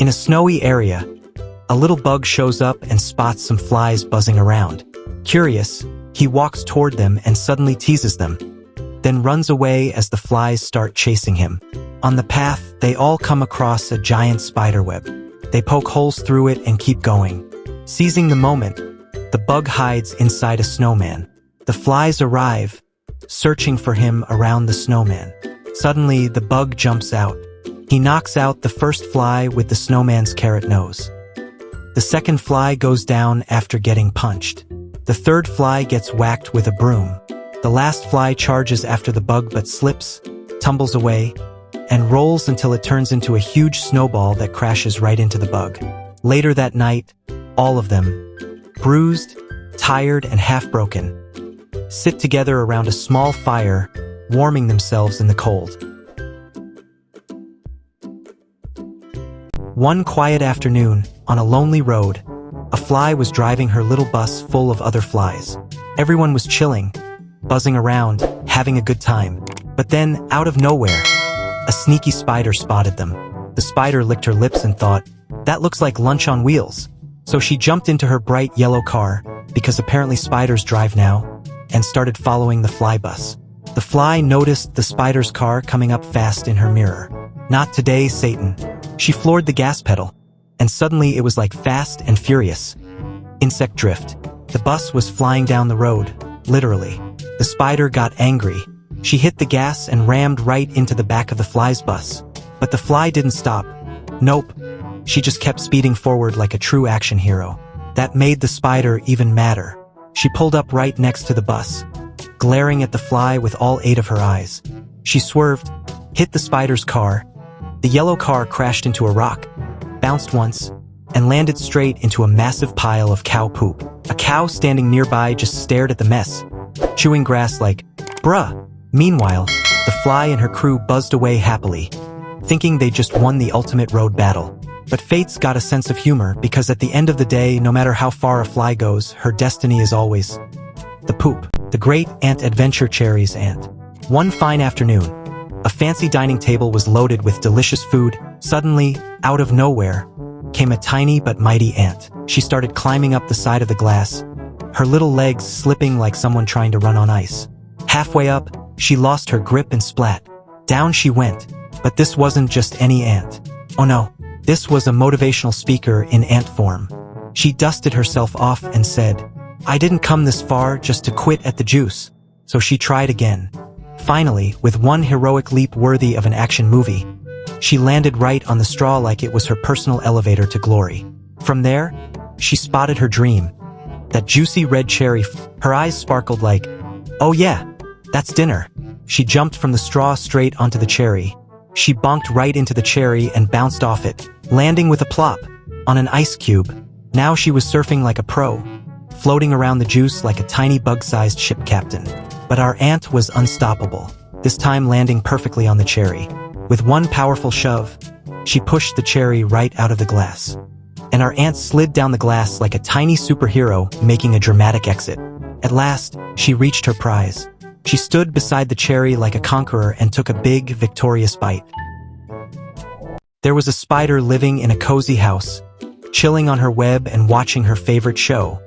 In a snowy area, a little bug shows up and spots some flies buzzing around. Curious, he walks toward them and suddenly teases them, then runs away as the flies start chasing him. On the path, they all come across a giant spider web. They poke holes through it and keep going. Seizing the moment, the bug hides inside a snowman. The flies arrive, searching for him around the snowman. Suddenly, the bug jumps out. He knocks out the first fly with the snowman's carrot nose. The second fly goes down after getting punched. The third fly gets whacked with a broom. The last fly charges after the bug but slips, tumbles away, and rolls until it turns into a huge snowball that crashes right into the bug. Later that night, all of them, bruised, tired, and half-broken, sit together around a small fire, warming themselves in the cold. One quiet afternoon, on a lonely road, a fly was driving her little bus full of other flies. Everyone was chilling, buzzing around, having a good time. But then, out of nowhere, a sneaky spider spotted them. The spider licked her lips and thought, "That looks like lunch on wheels." So she jumped into her bright yellow car, because apparently spiders drive now, and started following the fly bus. The fly noticed the spider's car coming up fast in her mirror. "Not today, Satan." She floored the gas pedal, and suddenly it was like Fast and Furious. Insect drift. The bus was flying down the road, literally. The spider got angry. She hit the gas and rammed right into the back of the fly's bus. But the fly didn't stop. Nope. She just kept speeding forward like a true action hero. That made the spider even madder. She pulled up right next to the bus, glaring at the fly with all 8 of her eyes. She swerved, hit the spider's car. The yellow car crashed into a rock, bounced once, and landed straight into a massive pile of cow poop. A cow standing nearby just stared at the mess, chewing grass like, "Bruh." Meanwhile, the fly and her crew buzzed away happily, thinking they just won the ultimate road battle. But fate's got a sense of humor, because at the end of the day, no matter how far a fly goes, her destiny is always the poop. The Great Ant Adventure Cherry's Ant. One fine afternoon, a fancy dining table was loaded with delicious food. Suddenly, out of nowhere, came a tiny but mighty ant. She started climbing up the side of the glass, her little legs slipping like someone trying to run on ice. Halfway up, she lost her grip and splat. Down she went. But this wasn't just any ant. Oh no, this was a motivational speaker in ant form. She dusted herself off and said, "I didn't come this far just to quit at the juice." So she tried again. Finally, with one heroic leap worthy of an action movie, she landed right on the straw like it was her personal elevator to glory. From there, she spotted her dream, that juicy red cherry. Her eyes sparkled like, "Oh yeah, that's dinner." She jumped from the straw straight onto the cherry. She bonked right into the cherry and bounced off it, landing with a plop on an ice cube. Now she was surfing like a pro, floating around the juice like a tiny bug-sized ship captain. But our ant was unstoppable, this time landing perfectly on the cherry. With one powerful shove, she pushed the cherry right out of the glass. And our ant slid down the glass like a tiny superhero, making a dramatic exit. At last, she reached her prize. She stood beside the cherry like a conqueror and took a big, victorious bite. There was a spider living in a cozy house, chilling on her web and watching her favorite show,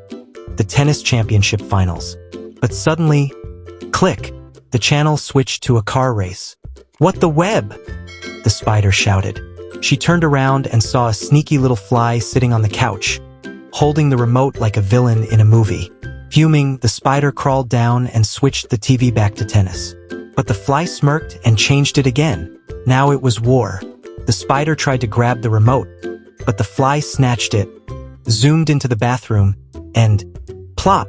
the tennis championship finals. But suddenly, click, the channel switched to a car race. "What the web?" the spider shouted. She turned around and saw a sneaky little fly sitting on the couch, holding the remote like a villain in a movie. Fuming, the spider crawled down and switched the TV back to tennis. But the fly smirked and changed it again. Now it was war. The spider tried to grab the remote, but the fly snatched it, zoomed into the bathroom, and, plop,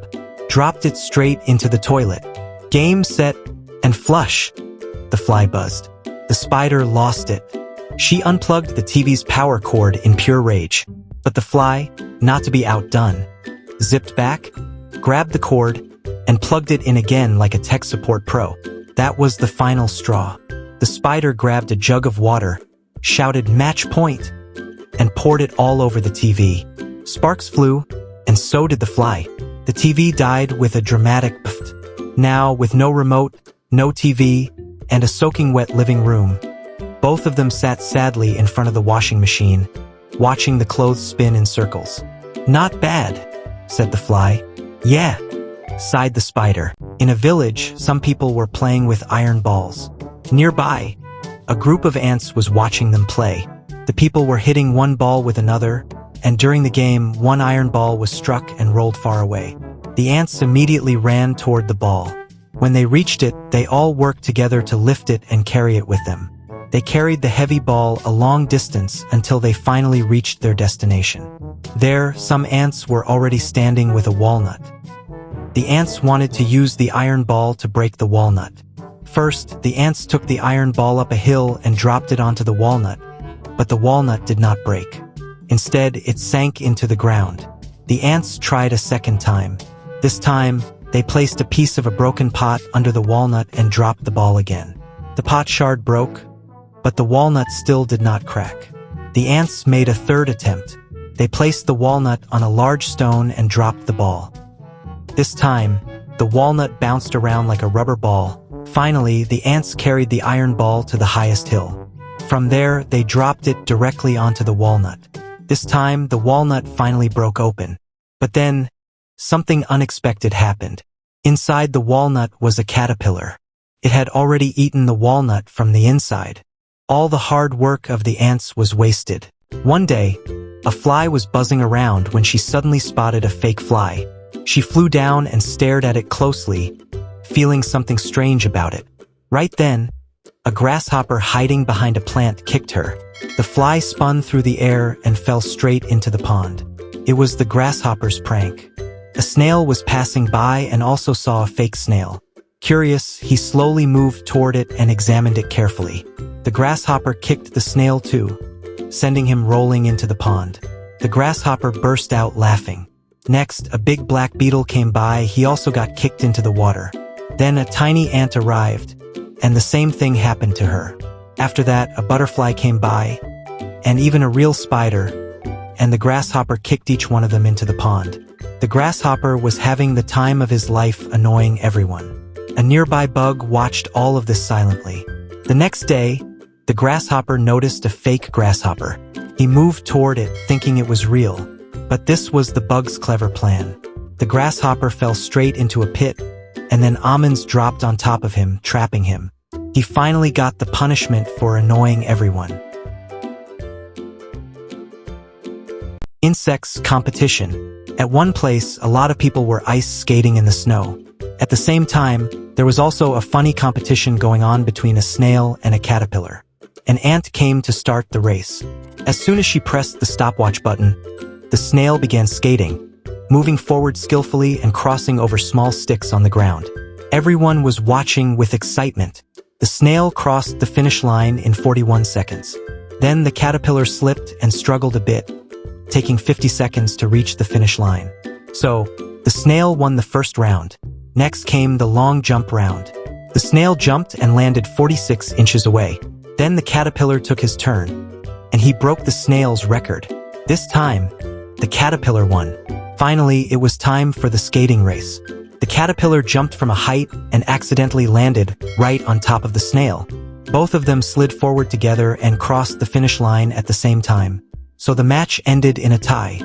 dropped it straight into the toilet. Game, set, and flush, the fly buzzed. The spider lost it. She unplugged the TV's power cord in pure rage. But the fly, not to be outdone, zipped back, grabbed the cord, and plugged it in again like a tech support pro. That was the final straw. The spider grabbed a jug of water, shouted "match point," and poured it all over the TV. Sparks flew, and so did the fly. The TV died with a dramatic pft. Now, with no remote, no TV, and a soaking wet living room, both of them sat sadly in front of the washing machine, watching the clothes spin in circles. "Not bad," said the fly. "Yeah," sighed the spider. In a village, some people were playing with iron balls. Nearby, a group of ants was watching them play. The people were hitting one ball with another, and during the game, one iron ball was struck and rolled far away. The ants immediately ran toward the ball. When they reached it, they all worked together to lift it and carry it with them. They carried the heavy ball a long distance until they finally reached their destination. There, some ants were already standing with a walnut. The ants wanted to use the iron ball to break the walnut. First, the ants took the iron ball up a hill and dropped it onto the walnut, but the walnut did not break. Instead, it sank into the ground. The ants tried a second time. This time, they placed a piece of a broken pot under the walnut and dropped the ball again. The pot shard broke, but the walnut still did not crack. The ants made a third attempt. They placed the walnut on a large stone and dropped the ball. This time, the walnut bounced around like a rubber ball. Finally, the ants carried the iron ball to the highest hill. From there, they dropped it directly onto the walnut. This time, the walnut finally broke open. But then, something unexpected happened. Inside the walnut was a caterpillar. It had already eaten the walnut from the inside. All the hard work of the ants was wasted. One day, a fly was buzzing around when she suddenly spotted a fake fly. She flew down and stared at it closely, feeling something strange about it. Right then, a grasshopper hiding behind a plant kicked her. The fly spun through the air and fell straight into the pond. It was the grasshopper's prank. A snail was passing by and also saw a fake snail. Curious, he slowly moved toward it and examined it carefully. The grasshopper kicked the snail too, sending him rolling into the pond. The grasshopper burst out laughing. Next, a big black beetle came by. He also got kicked into the water. Then a tiny ant arrived, and the same thing happened to her. After that, a butterfly came by, and even a real spider, and the grasshopper kicked each one of them into the pond. The grasshopper was having the time of his life, annoying everyone. A nearby bug watched all of this silently. The next day, the grasshopper noticed a fake grasshopper. He moved toward it, thinking it was real. But this was the bug's clever plan. The grasshopper fell straight into a pit, and then almonds dropped on top of him, trapping him. He finally got the punishment for annoying everyone. Insects competition. At one place, a lot of people were ice skating in the snow. At the same time, there was also a funny competition going on between a snail and a caterpillar. An ant came to start the race. As soon as she pressed the stopwatch button, the snail began skating, moving forward skillfully and crossing over small sticks on the ground. Everyone was watching with excitement. The snail crossed the finish line in 41 seconds. Then the caterpillar slipped and struggled a bit, taking 50 seconds to reach the finish line. So, the snail won the first round. Next came the long jump round. The snail jumped and landed 46 inches away. Then the caterpillar took his turn, and he broke the snail's record. This time, the caterpillar won. Finally, it was time for the skating race. The caterpillar jumped from a height and accidentally landed right on top of the snail. Both of them slid forward together and crossed the finish line at the same time. So the match ended in a tie.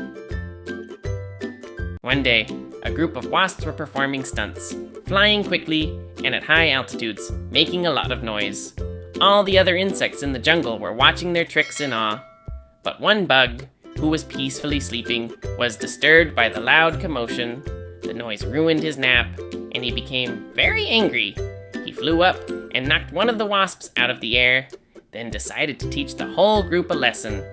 One day, a group of wasps were performing stunts, flying quickly and at high altitudes, making a lot of noise. All the other insects in the jungle were watching their tricks in awe. But one bug, who was peacefully sleeping, was disturbed by the loud commotion. The noise ruined his nap, and he became very angry. He flew up and knocked one of the wasps out of the air, then decided to teach the whole group a lesson.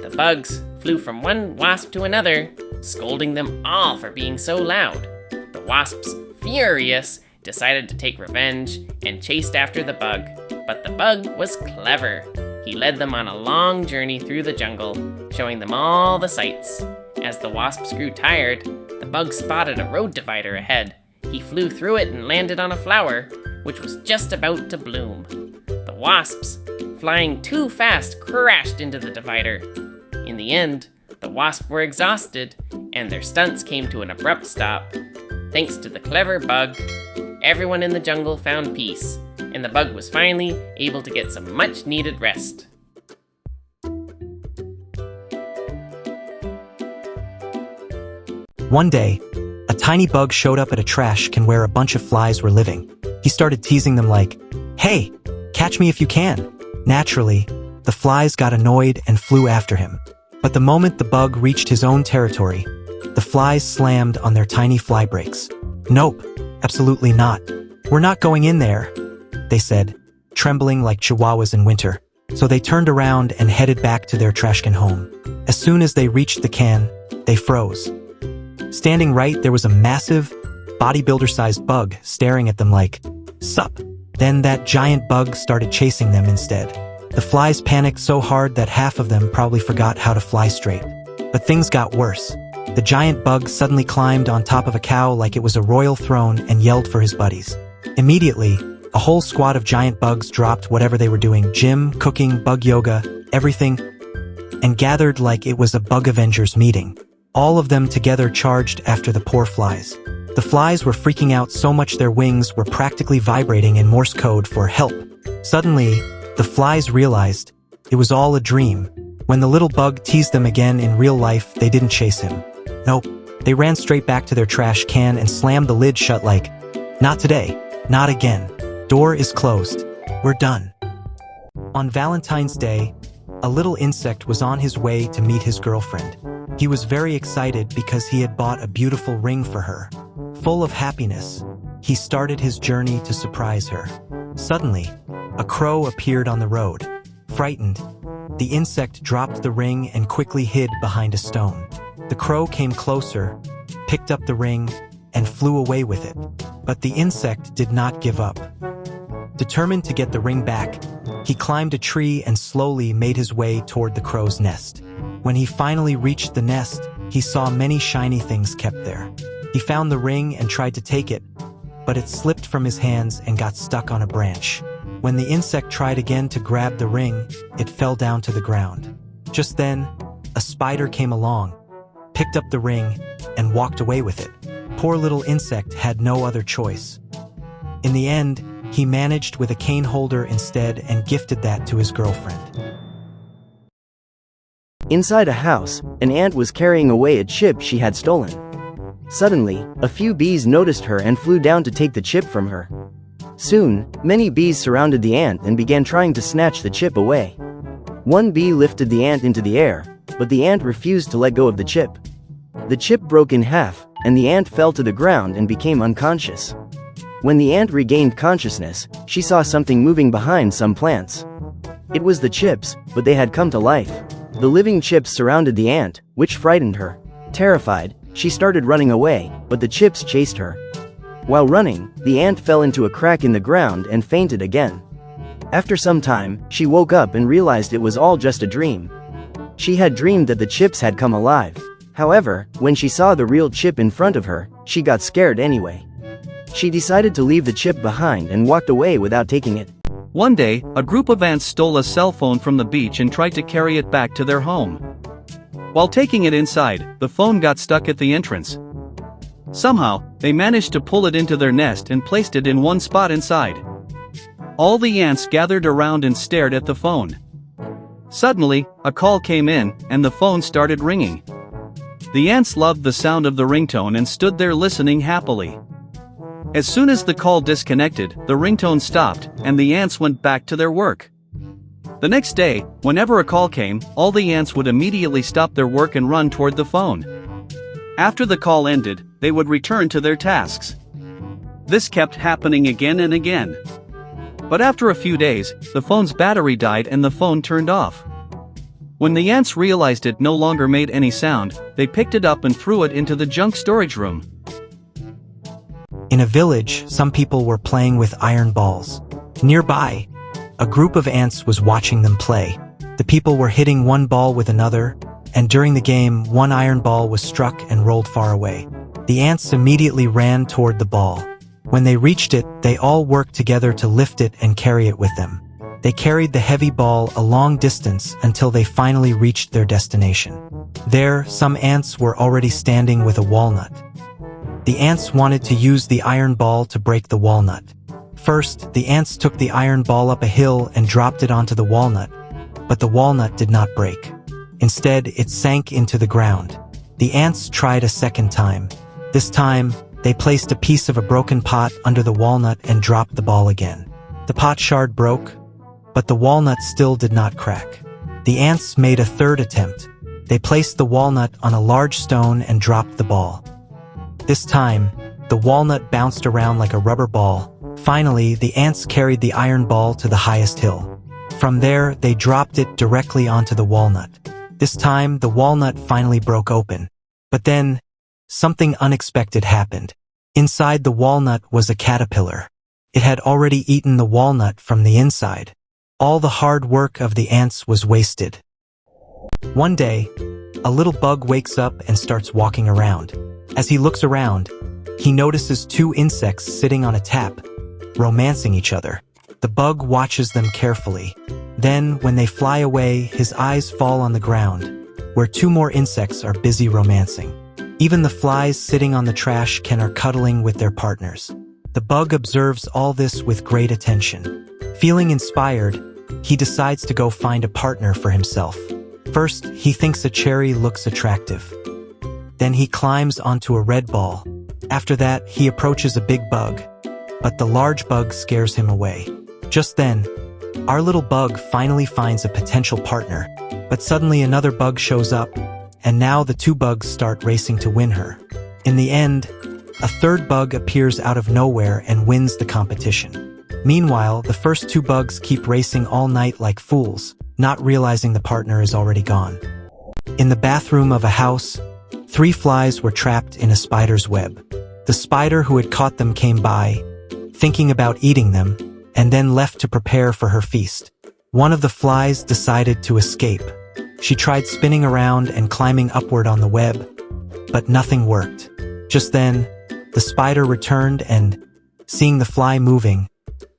The bugs flew from one wasp to another, scolding them all for being so loud. The wasps, furious, decided to take revenge and chased after the bug. But the bug was clever. He led them on a long journey through the jungle, showing them all the sights. As the wasps grew tired, the bug spotted a road divider ahead. He flew through it and landed on a flower, which was just about to bloom. The wasps, flying too fast, crashed into the divider. In the end, the wasps were exhausted, and their stunts came to an abrupt stop. Thanks to the clever bug, everyone in the jungle found peace, and the bug was finally able to get some much-needed rest. One day, a tiny bug showed up at a trash can where a bunch of flies were living. He started teasing them like, "Hey, catch me if you can." Naturally, the flies got annoyed and flew after him. But the moment the bug reached his own territory, the flies slammed on their tiny fly brakes. "Nope, absolutely not. We're not going in there," they said, trembling like chihuahuas in winter. So they turned around and headed back to their trash can home. As soon as they reached the can, they froze. Standing right, there was a massive, bodybuilder-sized bug staring at them like, "Sup?" Then that giant bug started chasing them instead. The flies panicked so hard that half of them probably forgot how to fly straight. But things got worse. The giant bug suddenly climbed on top of a cow like it was a royal throne and yelled for his buddies. Immediately, a whole squad of giant bugs dropped whatever they were doing, gym, cooking, bug yoga, everything, and gathered like it was a Bug Avengers meeting. All of them together charged after the poor flies. The flies were freaking out so much their wings were practically vibrating in Morse code for help. Suddenly, the flies realized it was all a dream. When the little bug teased them again in real life, they didn't chase him. Nope, they ran straight back to their trash can and slammed the lid shut like, "Not today, not again. Door is closed. We're done." On Valentine's Day, a little insect was on his way to meet his girlfriend. He was very excited because he had bought a beautiful ring for her. Full of happiness, he started his journey to surprise her. Suddenly, a crow appeared on the road. Frightened, the insect dropped the ring and quickly hid behind a stone. The crow came closer, picked up the ring, and flew away with it. But the insect did not give up. Determined to get the ring back, he climbed a tree and slowly made his way toward the crow's nest. When he finally reached the nest, he saw many shiny things kept there. He found the ring and tried to take it, but it slipped from his hands and got stuck on a branch. When the insect tried again to grab the ring, it fell down to the ground. Just then, a spider came along, picked up the ring, and walked away with it. Poor little insect had no other choice. In the end, he managed with a cane holder instead and gifted that to his girlfriend. Inside a house, an ant was carrying away a chip she had stolen. Suddenly, a few bees noticed her and flew down to take the chip from her. Soon, many bees surrounded the ant and began trying to snatch the chip away. One bee lifted the ant into the air, but the ant refused to let go of the chip. The chip broke in half, and the ant fell to the ground and became unconscious. When the ant regained consciousness, she saw something moving behind some plants. It was the chips, but they had come to life. The living chips surrounded the ant, which frightened her. Terrified, she started running away, but the chips chased her. While running, the ant fell into a crack in the ground and fainted again. After some time, she woke up and realized it was all just a dream. She had dreamed that the chips had come alive. However, when she saw the real chip in front of her, she got scared anyway. She decided to leave the chip behind and walked away without taking it. One day, a group of ants stole a cell phone from the beach and tried to carry it back to their home. While taking it inside, the phone got stuck at the entrance. Somehow, they managed to pull it into their nest and placed it in one spot inside. All the ants gathered around and stared at the phone. Suddenly, a call came in, and the phone started ringing. The ants loved the sound of the ringtone and stood there listening happily. As soon as the call disconnected, the ringtone stopped, and the ants went back to their work. The next day, whenever a call came, all the ants would immediately stop their work and run toward the phone. After the call ended, they would return to their tasks. This kept happening again and again. But after a few days, the phone's battery died and the phone turned off. When the ants realized it no longer made any sound, they picked it up and threw it into the junk storage room. In a village, some people were playing with iron balls. Nearby, a group of ants was watching them play. The people were hitting one ball with another, and during the game, one iron ball was struck and rolled far away. The ants immediately ran toward the ball. When they reached it, they all worked together to lift it and carry it with them. They carried the heavy ball a long distance until they finally reached their destination. There, some ants were already standing with a walnut. The ants wanted to use the iron ball to break the walnut. First, the ants took the iron ball up a hill and dropped it onto the walnut, but the walnut did not break. Instead, it sank into the ground. The ants tried a second time. This time, they placed a piece of a broken pot under the walnut and dropped the ball again. The pot shard broke, but the walnut still did not crack. The ants made a third attempt. They placed the walnut on a large stone and dropped the ball. This time, the walnut bounced around like a rubber ball. Finally, the ants carried the iron ball to the highest hill. From there, they dropped it directly onto the walnut. This time, the walnut finally broke open. But then, something unexpected happened. Inside the walnut was a caterpillar. It had already eaten the walnut from the inside. All the hard work of the ants was wasted. One day, a little bug wakes up and starts walking around. As he looks around, he notices two insects sitting on a tap, romancing each other. The bug watches them carefully. Then, when they fly away, his eyes fall on the ground, where two more insects are busy romancing. Even the flies sitting on the trash can are cuddling with their partners. The bug observes all this with great attention. Feeling inspired, he decides to go find a partner for himself. First, he thinks a cherry looks attractive. Then he climbs onto a red ball. After that, he approaches a big bug, but the large bug scares him away. Just then, our little bug finally finds a potential partner, but suddenly another bug shows up, and now the two bugs start racing to win her. In the end, a third bug appears out of nowhere and wins the competition. Meanwhile, the first two bugs keep racing all night like fools, not realizing the partner is already gone. In the bathroom of a house, 3 flies were trapped in a spider's web. The spider who had caught them came by, thinking about eating them, and then left to prepare for her feast. One of the flies decided to escape. She tried spinning around and climbing upward on the web, but nothing worked. Just then, the spider returned and, seeing the fly moving,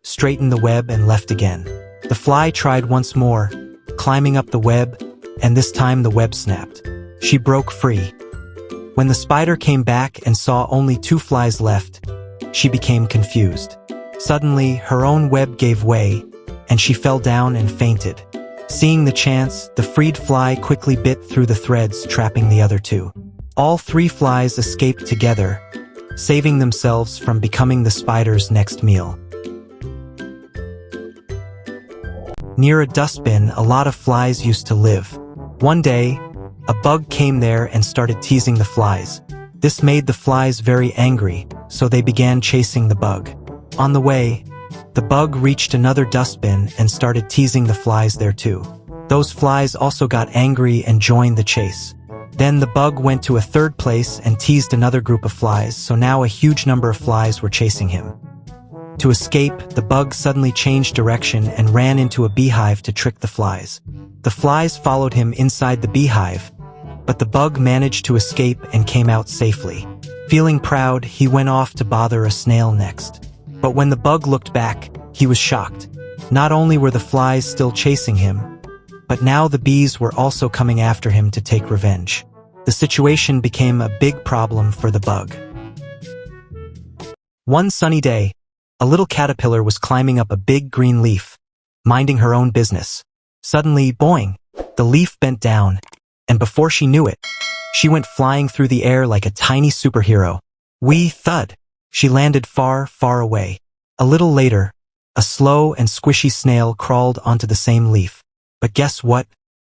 straightened the web and left again. The fly tried once more, climbing up the web, and this time the web snapped. She broke free. When the spider came back and saw only 2 flies left, she became confused. Suddenly, her own web gave way, and she fell down and fainted. Seeing the chance, the freed fly quickly bit through the threads, trapping the other 2. All 3 flies escaped together, saving themselves from becoming the spider's next meal. Near a dustbin, a lot of flies used to live. One day, a bug came there and started teasing the flies. This made the flies very angry, so they began chasing the bug. On the way, the bug reached another dustbin and started teasing the flies there too. Those flies also got angry and joined the chase. Then the bug went to a third place and teased another group of flies, so now a huge number of flies were chasing him. To escape, the bug suddenly changed direction and ran into a beehive to trick the flies. The flies followed him inside the beehive, but the bug managed to escape and came out safely. Feeling proud, he went off to bother a snail next. But when the bug looked back, he was shocked. Not only were the flies still chasing him, but now the bees were also coming after him to take revenge. The situation became a big problem for the bug. One sunny day, a little caterpillar was climbing up a big green leaf, minding her own business. Suddenly, boing, the leaf bent down, and before she knew it, she went flying through the air like a tiny superhero. Wee thud! She landed far, far away. A little later, a slow and squishy snail crawled onto the same leaf. But guess what?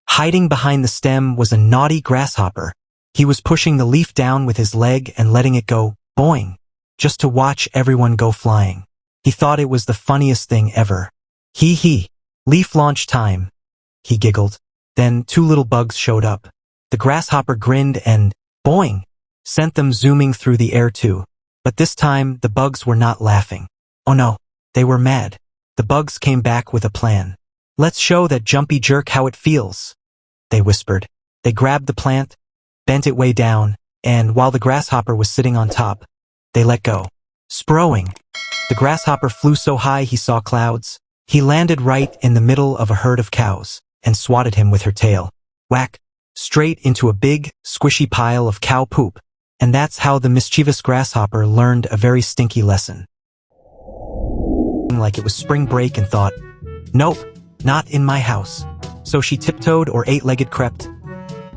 Hiding behind the stem was a naughty grasshopper. He was pushing the leaf down with his leg and letting it go, boing, just to watch everyone go flying. He thought it was the funniest thing ever. Hee hee, leaf launch time, he giggled. Then 2 little bugs showed up. The grasshopper grinned and, boing, sent them zooming through the air too. But this time, the bugs were not laughing. Oh no, they were mad. The bugs came back with a plan. Let's show that jumpy jerk how it feels, they whispered. They grabbed the plant, bent it way down, and while the grasshopper was sitting on top, they let go. Sprowing. The grasshopper flew so high he saw clouds. He landed right in the middle of a herd of cows and swatted him with her tail. Whack! Straight into a big, squishy pile of cow poop. And that's how the mischievous grasshopper learned a very stinky lesson. Like it was spring break and thought, nope, not in my house. So she tiptoed or 8-legged crept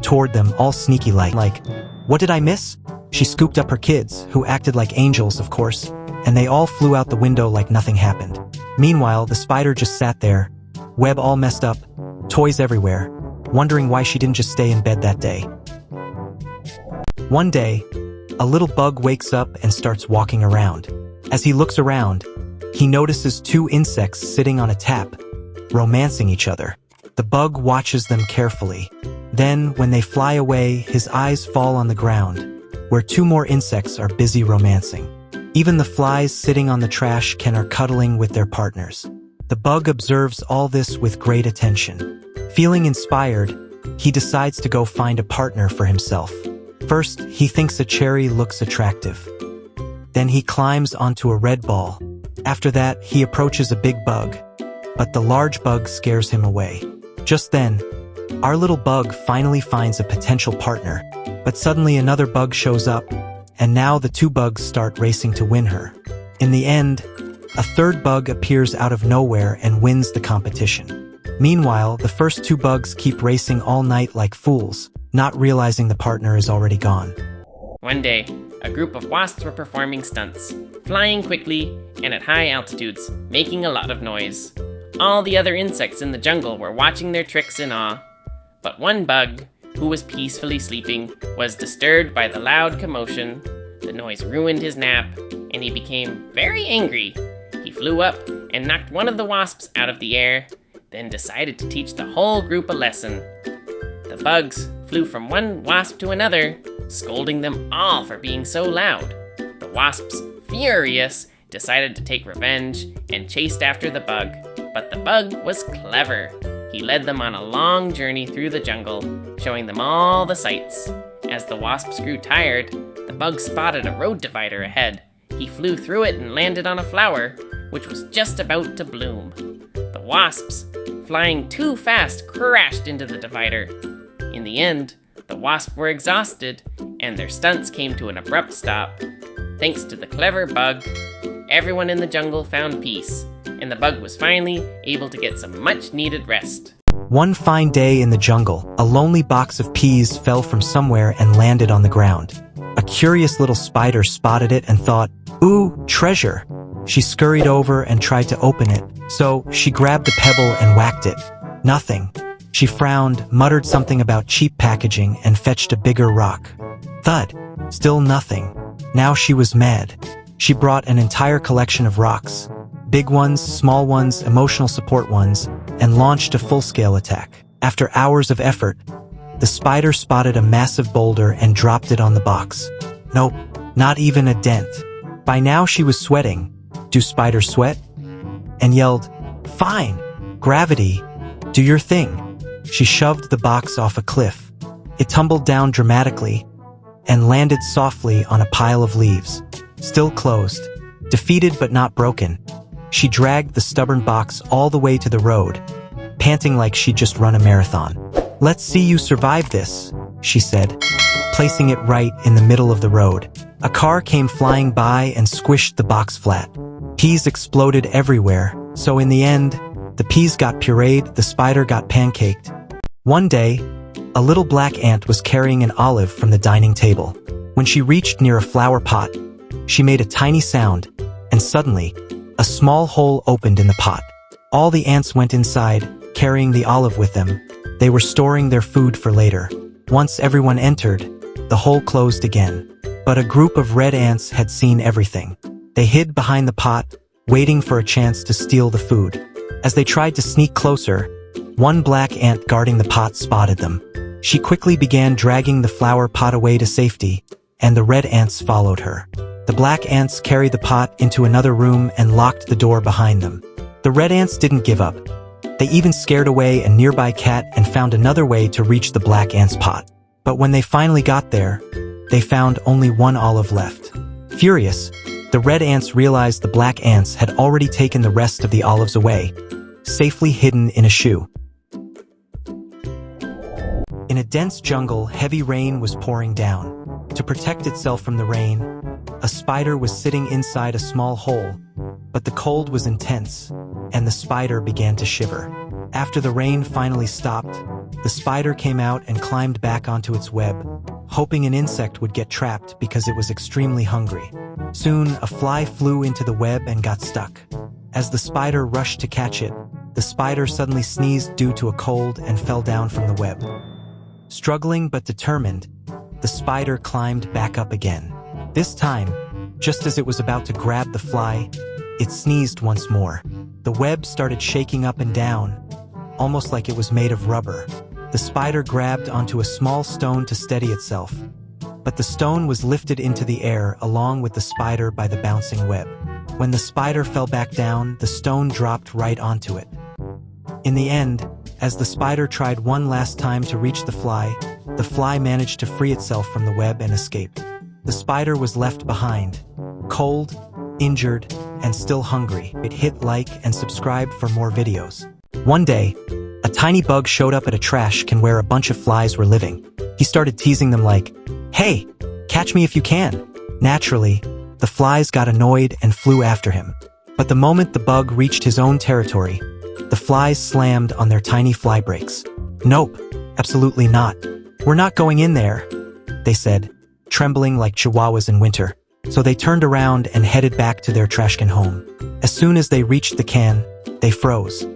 toward them all sneaky like, What did I miss? She scooped up her kids, who acted like angels, of course, and they all flew out the window like nothing happened. Meanwhile, the spider just sat there, web all messed up, toys everywhere, wondering why she didn't just stay in bed that day. One day, a little bug wakes up and starts walking around. As he looks around, he notices two insects sitting on a tap, romancing each other. The bug watches them carefully. Then, when they fly away, his eyes fall on the ground, where two more insects are busy romancing. Even the flies sitting on the trash can are cuddling with their partners. The bug observes all this with great attention. Feeling inspired, he decides to go find a partner for himself. First, he thinks a cherry looks attractive. Then he climbs onto a red ball. After that, he approaches a big bug, but the large bug scares him away. Just then, our little bug finally finds a potential partner, but suddenly another bug shows up, and now the two bugs start racing to win her. In the end, a third bug appears out of nowhere and wins the competition. Meanwhile, the first two bugs keep racing all night like fools, not realizing the partner is already gone. One day, a group of wasps were performing stunts, flying quickly and at high altitudes, making a lot of noise. All the other insects in the jungle were watching their tricks in awe. But one bug, who was peacefully sleeping, was disturbed by the loud commotion. The noise ruined his nap, and he became very angry. He flew up and knocked one of the wasps out of the air, then decided to teach the whole group a lesson. The bugs flew from one wasp to another, scolding them all for being so loud. The wasps, furious, decided to take revenge and chased after the bug. But the bug was clever. He led them on a long journey through the jungle, showing them all the sights. As the wasps grew tired, the bug spotted a road divider ahead. He flew through it and landed on a flower, which was just about to bloom. The wasps, flying too fast, crashed into the divider. In the end, the wasps were exhausted, and their stunts came to an abrupt stop. Thanks to the clever bug, everyone in the jungle found peace, and the bug was finally able to get some much-needed rest. One fine day in the jungle, a lonely box of peas fell from somewhere and landed on the ground. A curious little spider spotted it and thought, "Ooh, treasure!" She scurried over and tried to open it, so she grabbed the pebble and whacked it. Nothing. She frowned, muttered something about cheap packaging, and fetched a bigger rock. Thud. Still nothing. Now she was mad. She brought an entire collection of rocks. Big ones, small ones, emotional support ones, and launched a full-scale attack. After hours of effort, the spider spotted a massive boulder and dropped it on the box. Nope, not even a dent. By now she was sweating. Do spiders sweat? And yelled, "Fine, gravity, do your thing." She shoved the box off a cliff. It tumbled down dramatically and landed softly on a pile of leaves. Still closed, defeated but not broken, she dragged the stubborn box all the way to the road, panting like she'd just run a marathon. "Let's see you survive this," she said, placing it right in the middle of the road. A car came flying by and squished the box flat. Peas exploded everywhere, so in the end, the peas got pureed, the spider got pancaked. One day, a little black ant was carrying an olive from the dining table. When she reached near a flower pot, she made a tiny sound, and suddenly, a small hole opened in the pot. All the ants went inside, carrying the olive with them. They were storing their food for later. Once everyone entered, the hole closed again. But a group of red ants had seen everything. They hid behind the pot, waiting for a chance to steal the food. As they tried to sneak closer, one black ant guarding the pot spotted them. She quickly began dragging the flower pot away to safety, and the red ants followed her. The black ants carried the pot into another room and locked the door behind them. The red ants didn't give up. They even scared away a nearby cat and found another way to reach the black ants' pot. But when they finally got there, they found only one olive left. Furious, the red ants realized the black ants had already taken the rest of the olives away, safely hidden in a shoe. In a dense jungle, heavy rain was pouring down. To protect itself from the rain, a spider was sitting inside a small hole, but the cold was intense, and the spider began to shiver. After the rain finally stopped, the spider came out and climbed back onto its web, hoping an insect would get trapped because it was extremely hungry. Soon, a fly flew into the web and got stuck. As the spider rushed to catch it, the spider suddenly sneezed due to a cold and fell down from the web. Struggling but determined, the spider climbed back up again. This time, just as it was about to grab the fly, it sneezed once more. The web started shaking up and down, almost like it was made of rubber. The spider grabbed onto a small stone to steady itself, but the stone was lifted into the air along with the spider by the bouncing web. When the spider fell back down, the stone dropped right onto it. In the end, as the spider tried one last time to reach the fly managed to free itself from the web and escaped. The spider was left behind, cold, injured, and still hungry. It hit like and subscribe for more videos. One day, a tiny bug showed up at a trash can where a bunch of flies were living. He started teasing them like, "Hey, catch me if you can." Naturally, the flies got annoyed and flew after him. But the moment the bug reached his own territory, the flies slammed on their tiny fly brakes. "Nope, absolutely not. We're not going in there," they said, trembling like chihuahuas in winter. So they turned around and headed back to their trash can home. As soon as they reached the can, they froze.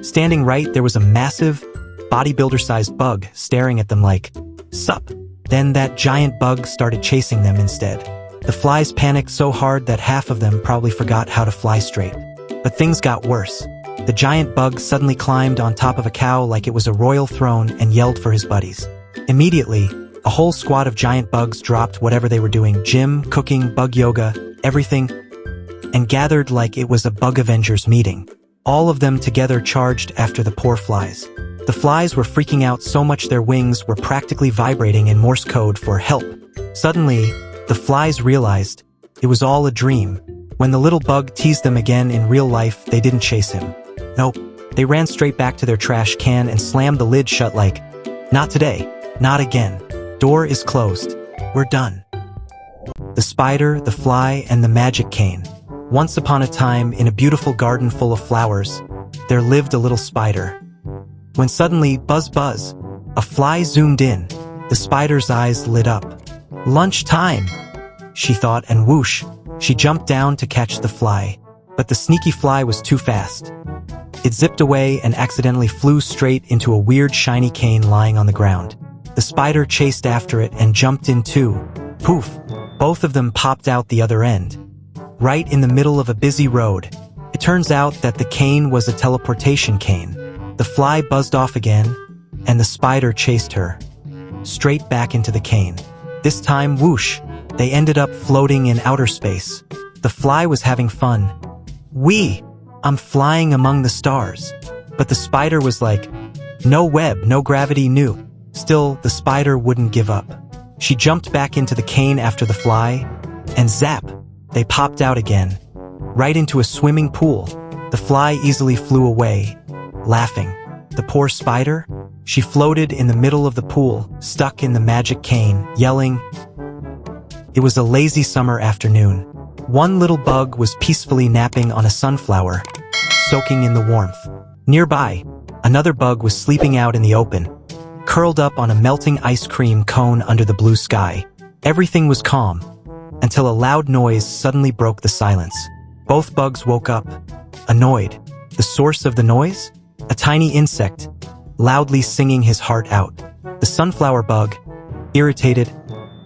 Standing right, there was a massive, bodybuilder-sized bug staring at them like, "Sup?" Then that giant bug started chasing them instead. The flies panicked so hard that half of them probably forgot how to fly straight. But things got worse. The giant bug suddenly climbed on top of a cow like it was a royal throne and yelled for his buddies. Immediately, a whole squad of giant bugs dropped whatever they were doing, gym, cooking, bug yoga, everything, and gathered like it was a Bug Avengers meeting. All of them together charged after the poor flies. The flies were freaking out so much their wings were practically vibrating in Morse code for help. Suddenly, the flies realized it was all a dream. When the little bug teased them again in real life, they didn't chase him. Nope, they ran straight back to their trash can and slammed the lid shut like, "Not today, not again. Door is closed. We're done." The spider, the fly, and the magic cane. Once upon a time, in a beautiful garden full of flowers, there lived a little spider. When suddenly, buzz buzz, a fly zoomed in. The spider's eyes lit up. "Lunch time," she thought, and whoosh, she jumped down to catch the fly. But the sneaky fly was too fast. It zipped away and accidentally flew straight into a weird shiny cane lying on the ground. The spider chased after it and jumped in too. Poof! Both of them popped out the other end, right in the middle of a busy road. It turns out that the cane was a teleportation cane. The fly buzzed off again, and the spider chased her straight back into the cane. This time, whoosh, they ended up floating in outer space. The fly was having fun. I'm flying among the stars." But the spider was like, "No web, no gravity, new." Still, the spider wouldn't give up. She jumped back into the cane after the fly, and zap, they popped out again, right into a swimming pool. The fly easily flew away, laughing. The poor spider? She floated in the middle of the pool, stuck in the magic cane, yelling. It was a lazy summer afternoon. One little bug was peacefully napping on a sunflower, soaking in the warmth. Nearby, another bug was sleeping out in the open, curled up on a melting ice cream cone under the blue sky. Everything was calm, until a loud noise suddenly broke the silence. Both bugs woke up, annoyed. The source of the noise? A tiny insect, loudly singing his heart out. The sunflower bug, irritated,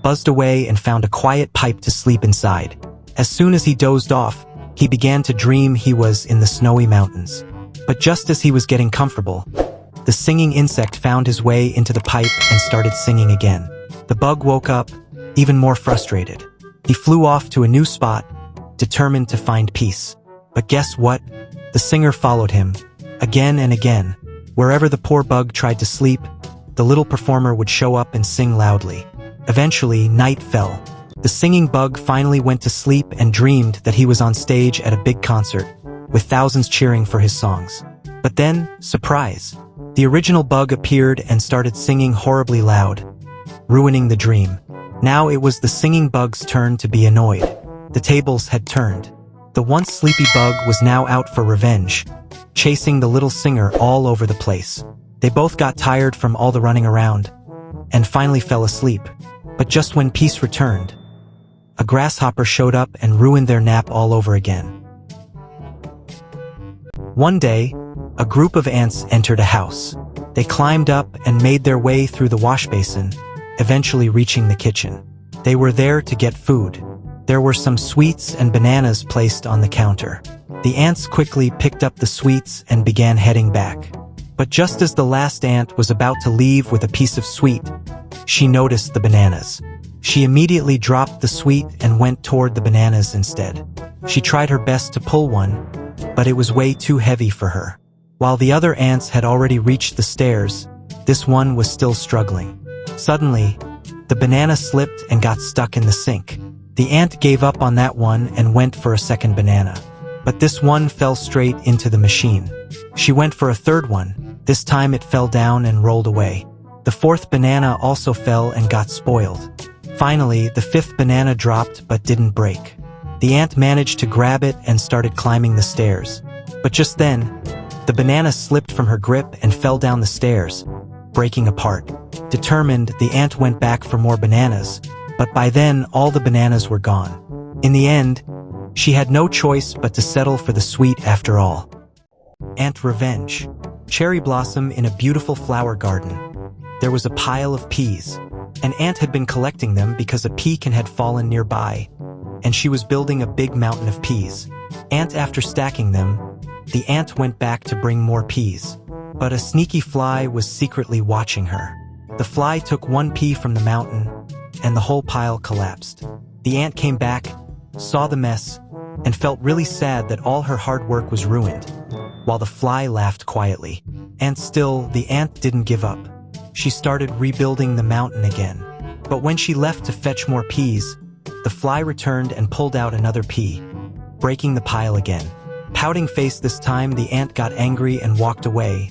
buzzed away and found a quiet pipe to sleep inside. As soon as he dozed off, he began to dream he was in the snowy mountains. But just as he was getting comfortable, the singing insect found his way into the pipe and started singing again. The bug woke up, even more frustrated. He flew off to a new spot, determined to find peace. But guess what? The singer followed him, again and again. Wherever the poor bug tried to sleep, the little performer would show up and sing loudly. Eventually, night fell. The singing bug finally went to sleep and dreamed that he was on stage at a big concert, with thousands cheering for his songs. But then, surprise, the original bug appeared and started singing horribly loud, ruining the dream. Now it was the singing bug's turn to be annoyed. The tables had turned. The once sleepy bug was now out for revenge, chasing the little singer all over the place. They both got tired from all the running around, and finally fell asleep. But just when peace returned, a grasshopper showed up and ruined their nap all over again. One day, a group of ants entered a house. They climbed up and made their way through the wash basin, eventually reaching the kitchen. They were there to get food. There were some sweets and bananas placed on the counter. The ants quickly picked up the sweets and began heading back. But just as the last ant was about to leave with a piece of sweet, she noticed the bananas. She immediately dropped the sweet and went toward the bananas instead. She tried her best to pull one, but it was way too heavy for her. While the other ants had already reached the stairs, this one was still struggling. Suddenly, the banana slipped and got stuck in the sink. The ant gave up on that one and went for a second banana. But this one fell straight into the machine. She went for a third one. This time it fell down and rolled away. The fourth banana also fell and got spoiled. Finally, the fifth banana dropped but didn't break. The ant managed to grab it and started climbing the stairs. But just then, the banana slipped from her grip and fell down the stairs, breaking apart. Determined, the ant went back for more bananas, but by then all the bananas were gone. In the end, she had no choice but to settle for the sweet after all. Ant revenge. Cherry blossom in a beautiful flower garden. There was a pile of peas. An ant had been collecting them because a pecan had fallen nearby, and she was building a big mountain of peas. After stacking them, the ant went back to bring more peas. But a sneaky fly was secretly watching her. The fly took one pea from the mountain, and the whole pile collapsed. The ant came back, saw the mess, and felt really sad that all her hard work was ruined, while the fly laughed quietly. And still, the ant didn't give up. She started rebuilding the mountain again. But when she left to fetch more peas, the fly returned and pulled out another pea, breaking the pile again. Pouting face this time, the ant got angry and walked away,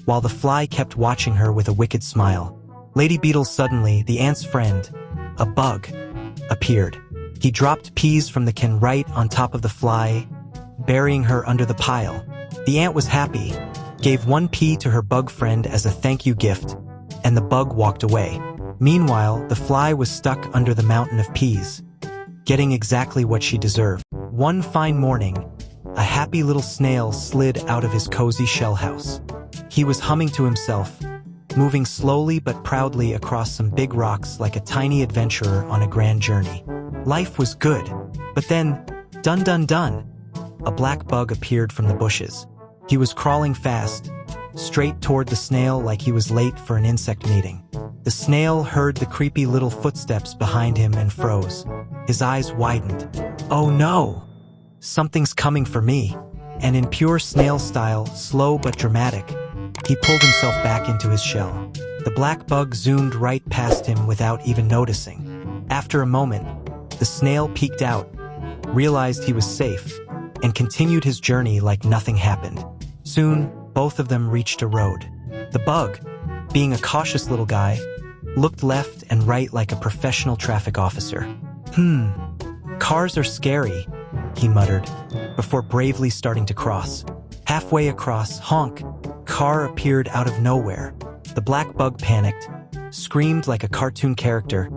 while the fly kept watching her with a wicked smile. Lady Beetle suddenly, the ant's friend, a bug, appeared. He dropped peas from the can right on top of the fly, burying her under the pile. The ant was happy, gave one pea to her bug friend as a thank you gift, and the bug walked away. Meanwhile, the fly was stuck under the mountain of peas, getting exactly what she deserved. One fine morning, a happy little snail slid out of his cozy shell house. He was humming to himself, moving slowly but proudly across some big rocks like a tiny adventurer on a grand journey. Life was good, but then, dun dun dun, a black bug appeared from the bushes. He was crawling fast, straight toward the snail like he was late for an insect meeting. The snail heard the creepy little footsteps behind him and froze. His eyes widened. Oh no! Something's coming for me. And in pure snail style, slow but dramatic, he pulled himself back into his shell. The black bug zoomed right past him without even noticing. After a moment, the snail peeked out, realized he was safe, and continued his journey like nothing happened. Soon, both of them reached a road. The bug, being a cautious little guy, looked left and right like a professional traffic officer. Cars are scary, he muttered, before bravely starting to cross. Halfway across, honk, car appeared out of nowhere. The black bug panicked, screamed like a cartoon character,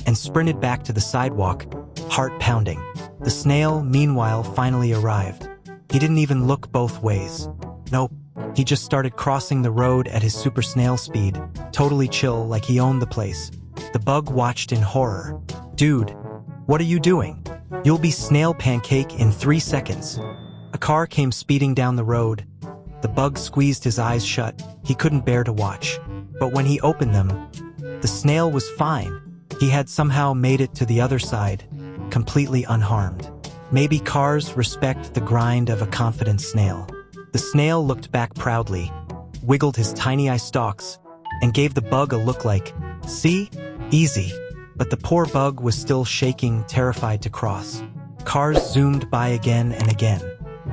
and sprinted back to the sidewalk, heart pounding. The snail, meanwhile, finally arrived. He didn't even look both ways. Nope, he just started crossing the road at his super snail speed, totally chill like he owned the place. The bug watched in horror. Dude, what are you doing? You'll be snail pancake in 3 seconds. A car came speeding down the road. The bug squeezed his eyes shut. He couldn't bear to watch. But when he opened them, the snail was fine. He had somehow made it to the other side, completely unharmed. Maybe cars respect the grind of a confident snail. The snail looked back proudly, wiggled his tiny eye stalks, and gave the bug a look like, see? Easy. But the poor bug was still shaking, terrified to cross. Cars zoomed by again and again.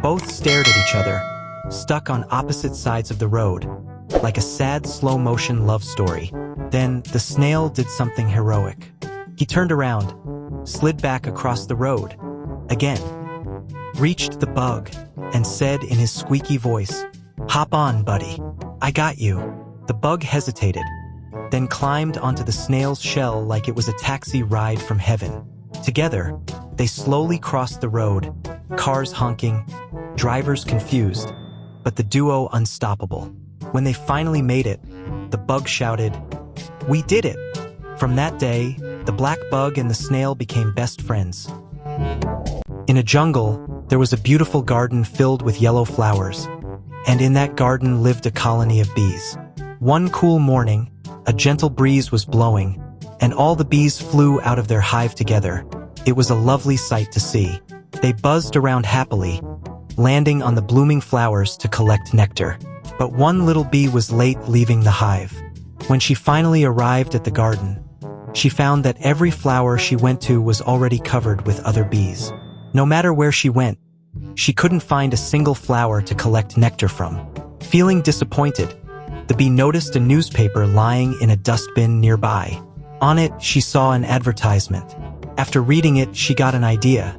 Both stared at each other, stuck on opposite sides of the road, like a sad slow-motion love story. Then the snail did something heroic. He turned around, slid back across the road, again, reached the bug, and said in his squeaky voice, "Hop on, buddy. I got you." The bug hesitated, then climbed onto the snail's shell like it was a taxi ride from heaven. Together, they slowly crossed the road, cars honking, drivers confused, but the duo unstoppable. When they finally made it, the bug shouted, "We did it!" From that day, the black bug and the snail became best friends. In a jungle, there was a beautiful garden filled with yellow flowers, and in that garden lived a colony of bees. One cool morning, a gentle breeze was blowing, and all the bees flew out of their hive together. It was a lovely sight to see. They buzzed around happily, landing on the blooming flowers to collect nectar. But one little bee was late leaving the hive. When she finally arrived at the garden, she found that every flower she went to was already covered with other bees. No matter where she went, she couldn't find a single flower to collect nectar from. Feeling disappointed, the bee noticed a newspaper lying in a dustbin nearby. On it, she saw an advertisement. After reading it, she got an idea.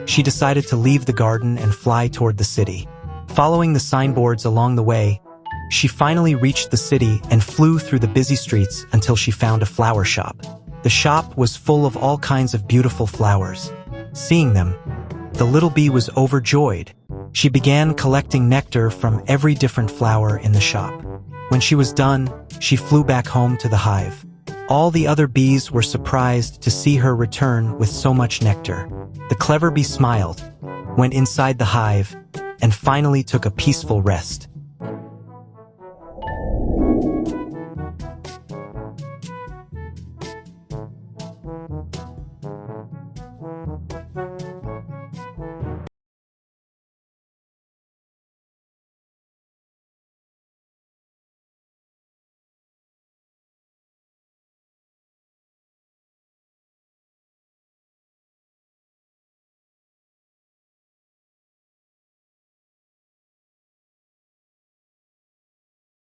She decided to leave the garden and fly toward the city. Following the signboards along the way, she finally reached the city and flew through the busy streets until she found a flower shop. The shop was full of all kinds of beautiful flowers. Seeing them, the little bee was overjoyed. She began collecting nectar from every different flower in the shop. When she was done, she flew back home to the hive. All the other bees were surprised to see her return with so much nectar. The clever bee smiled, went inside the hive, and finally took a peaceful rest.